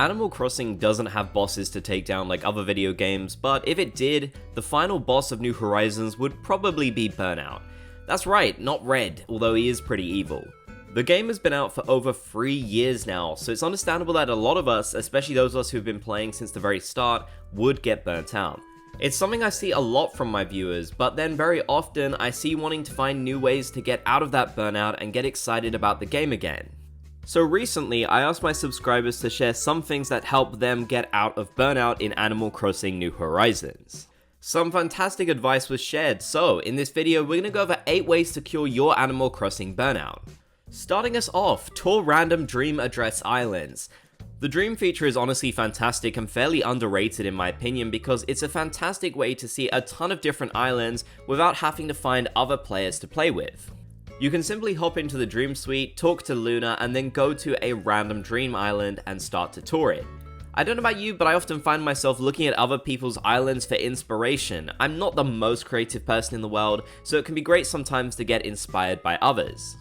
Animal Crossing doesn't have bosses to take down like other video games, but if it did, the final boss of New Horizons would probably be Burnout. That's right, not Red, although he is pretty evil. The game has been out for over 3 years now, so it's understandable that a lot of us, especially those of us who've been playing since the very start, would get burnt out. It's something I see a lot from my viewers, but then very often I see wanting to find new ways to get out of that burnout and get excited about the game again. So recently, I asked my subscribers to share some things that help them get out of burnout in Animal Crossing New Horizons. Some fantastic advice was shared, so in this video we're going to go over 8 ways to cure your Animal Crossing burnout. Starting us off, tour random Dream Address Islands. The Dream feature is honestly fantastic and fairly underrated in my opinion because it's a fantastic way to see a ton of different islands without having to find other players to play with. You can simply hop into the Dream Suite, talk to Luna, and then go to a random Dream Island and start to tour it. I don't know about you, but I often find myself looking at other people's islands for inspiration. I'm not the most creative person in the world, so it can be great sometimes to get inspired by others.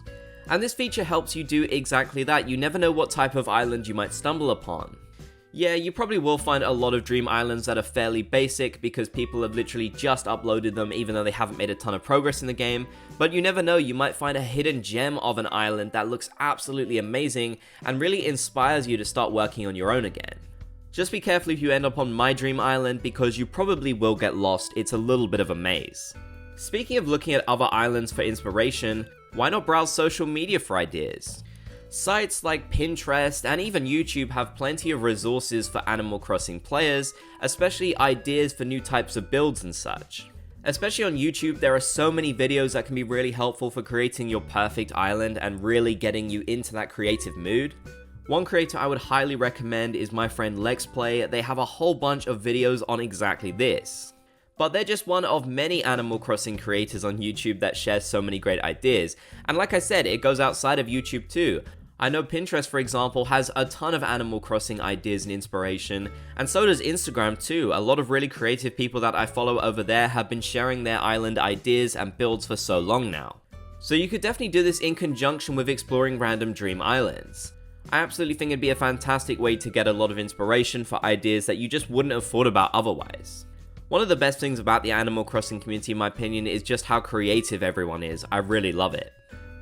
And this feature helps you do exactly that. You never know what type of island you might stumble upon. Yeah, you probably will find a lot of Dream Islands that are fairly basic because people have literally just uploaded them even though they haven't made a ton of progress in the game, but you never know, you might find a hidden gem of an island that looks absolutely amazing and really inspires you to start working on your own again. Just be careful if you end up on my Dream Island because you probably will get lost, it's a little bit of a maze. Speaking of looking at other islands for inspiration, why not browse social media for ideas? Sites like Pinterest and even YouTube have plenty of resources for Animal Crossing players, especially ideas for new types of builds and such. Especially on YouTube, there are so many videos that can be really helpful for creating your perfect island and really getting you into that creative mood. One creator I would highly recommend is my friend LexPlay. They have a whole bunch of videos on exactly this. But they're just one of many Animal Crossing creators on YouTube that share so many great ideas. And like I said, it goes outside of YouTube too. I know Pinterest, for example, has a ton of Animal Crossing ideas and inspiration, and so does Instagram too. A lot of really creative people that I follow over there have been sharing their island ideas and builds for so long now. So you could definitely do this in conjunction with exploring random Dream Islands. I absolutely think it'd be a fantastic way to get a lot of inspiration for ideas that you just wouldn't have thought about otherwise. One of the best things about the Animal Crossing community, in my opinion, is just how creative everyone is. I really love it.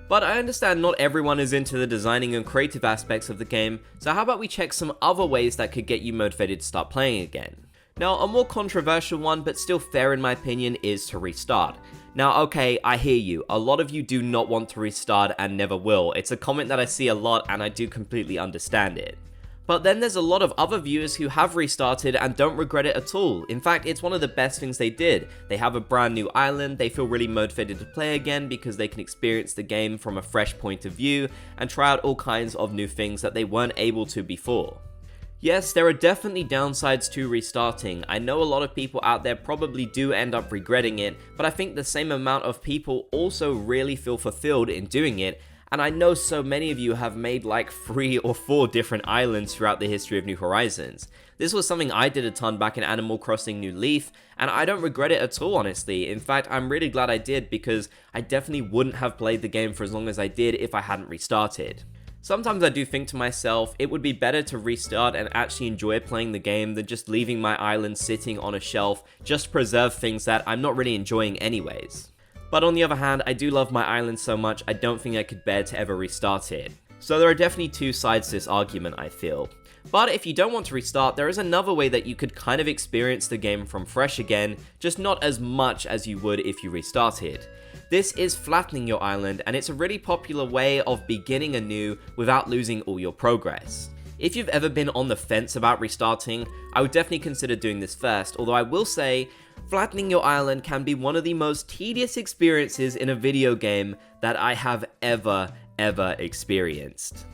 But I understand not everyone is into the designing and creative aspects of the game, so how about we check some other ways that could get you motivated to start playing again. Now, a more controversial one, but still fair in my opinion, is to restart. Now, okay, I hear you. A lot of you do not want to restart and never will. It's a comment that I see a lot and I do completely understand it. But then there's a lot of other viewers who have restarted and don't regret it at all. In fact, it's one of the best things they did. They have a brand new island, they feel really motivated to play again because they can experience the game from a fresh point of view and try out all kinds of new things that they weren't able to before. Yes, there are definitely downsides to restarting. I know a lot of people out there probably do end up regretting it, but I think the same amount of people also really feel fulfilled in doing it. And I know so many of you have made like 3 or 4 different islands throughout the history of New Horizons. This was something I did a ton back in Animal Crossing New Leaf, and I don't regret it at all, honestly. In fact, I'm really glad I did because I definitely wouldn't have played the game for as long as I did if I hadn't restarted. Sometimes I do think to myself, it would be better to restart and actually enjoy playing the game than just leaving my island sitting on a shelf just to preserve things that I'm not really enjoying anyways. But on the other hand, I do love my island so much, I don't think I could bear to ever restart it. So there are definitely 2 sides to this argument, I feel. But if you don't want to restart, there is another way that you could kind of experience the game from fresh again, just not as much as you would if you restarted. This is flattening your island, and it's a really popular way of beginning anew without losing all your progress. If you've ever been on the fence about restarting, I would definitely consider doing this first, although I will say, flattening your island can be one of the most tedious experiences in a video game that I have ever experienced.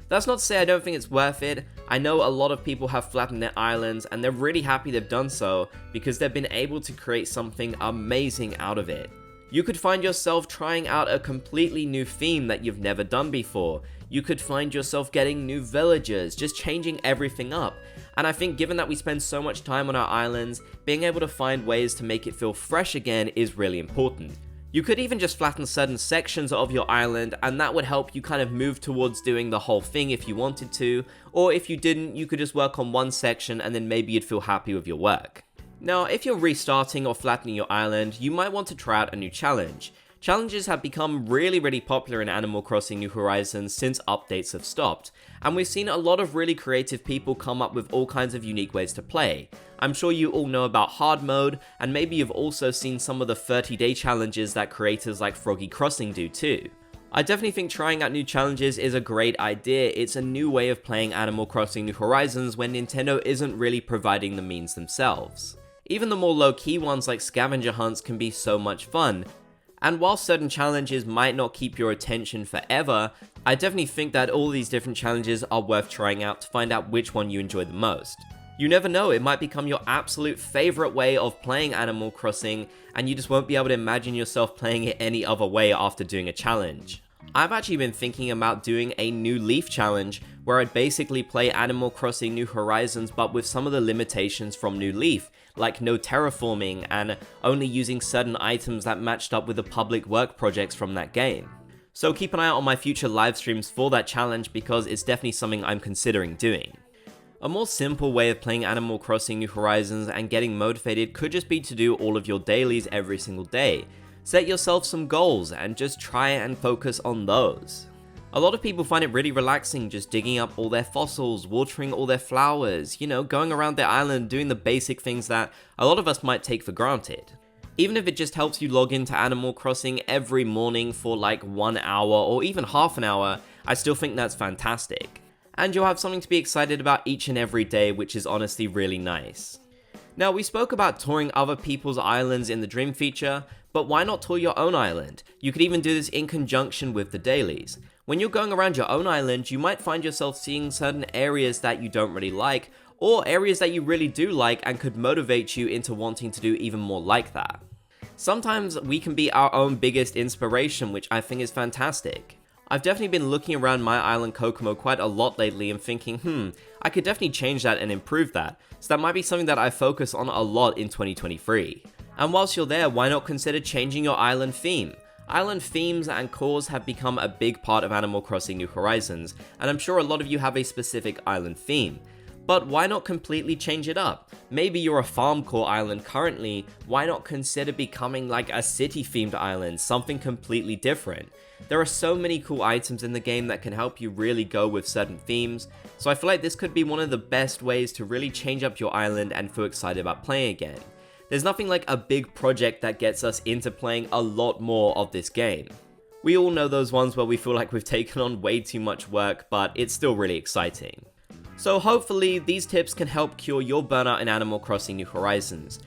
That's not to say I don't think it's worth it. I know a lot of people have flattened their islands and they're really happy they've done so because they've been able to create something amazing out of it. You could find yourself trying out a completely new theme that you've never done before. You could find yourself getting new villagers, just changing everything up. And I think given that we spend so much time on our islands, being able to find ways to make it feel fresh again is really important. You could even just flatten certain sections of your island, and that would help you kind of move towards doing the whole thing if you wanted to, or if you didn't, you could just work on one section and then maybe you'd feel happy with your work. Now, if you're restarting or flattening your island, you might want to try out a new challenge. Challenges have become really popular in Animal Crossing New Horizons since updates have stopped, and we've seen a lot of really creative people come up with all kinds of unique ways to play. I'm sure you all know about hard mode, and maybe you've also seen some of the 30-day challenges that creators like Froggy Crossing do too. I definitely think trying out new challenges is a great idea. It's a new way of playing Animal Crossing New Horizons when Nintendo isn't really providing the means themselves. Even the more low-key ones like scavenger hunts can be so much fun. And while certain challenges might not keep your attention forever, I definitely think that all these different challenges are worth trying out to find out which one you enjoy the most. You never know, it might become your absolute favorite way of playing Animal Crossing, and you just won't be able to imagine yourself playing it any other way after doing a challenge. I've actually been thinking about doing a New Leaf challenge, where I'd basically play Animal Crossing New Horizons but with some of the limitations from New Leaf, like no terraforming and only using certain items that matched up with the public work projects from that game. So keep an eye out on my future live streams for that challenge because it's definitely something I'm considering doing. A more simple way of playing Animal Crossing New Horizons and getting motivated could just be to do all of your dailies every single day. Set yourself some goals and just try and focus on those. A lot of people find it really relaxing just digging up all their fossils, watering all their flowers, going around their island doing the basic things that a lot of us might take for granted. Even if it just helps you log into Animal Crossing every morning for like 1 hour or even half an hour, I still think that's fantastic. And you'll have something to be excited about each and every day, which is honestly really nice. Now, we spoke about touring other people's islands in the Dream feature, but why not tour your own island? You could even do this in conjunction with the dailies. When you're going around your own island, you might find yourself seeing certain areas that you don't really like, or areas that you really do like and could motivate you into wanting to do even more like that. Sometimes we can be our own biggest inspiration, which I think is fantastic. I've definitely been looking around my island Kokomo quite a lot lately and thinking, I could definitely change that and improve that, so that might be something that I focus on a lot in 2023. And whilst you're there, why not consider changing your island theme? Island themes and cores have become a big part of Animal Crossing New Horizons, and I'm sure a lot of you have a specific island theme. But why not completely change it up? Maybe you're a farm core island currently, why not consider becoming like a city themed island, something completely different? There are so many cool items in the game that can help you really go with certain themes, so I feel like this could be one of the best ways to really change up your island and feel excited about playing again. There's nothing like a big project that gets us into playing a lot more of this game. We all know those ones where we feel like we've taken on way too much work, but it's still really exciting. So hopefully these tips can help cure your burnout in Animal Crossing New Horizons.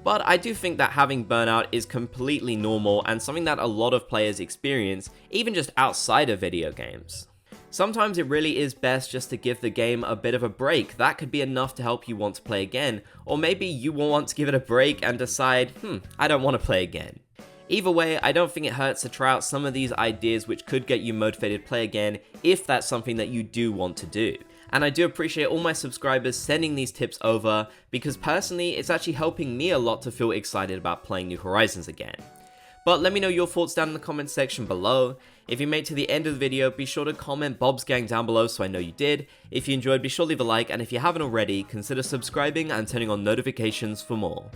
But I do think that having burnout is completely normal and something that a lot of players experience, even just outside of video games. Sometimes it really is best just to give the game a bit of a break. That could be enough to help you want to play again, or maybe you will want to give it a break and decide, I don't want to play again. Either way, I don't think it hurts to try out some of these ideas which could get you motivated to play again if that's something that you do want to do. And I do appreciate all my subscribers sending these tips over, because personally it's actually helping me a lot to feel excited about playing New Horizons again. But let me know your thoughts down in the comment section below. If you made it to the end of the video, be sure to comment Bob's Gang down below so I know you did. If you enjoyed, be sure to leave a like, and if you haven't already, consider subscribing and turning on notifications for more.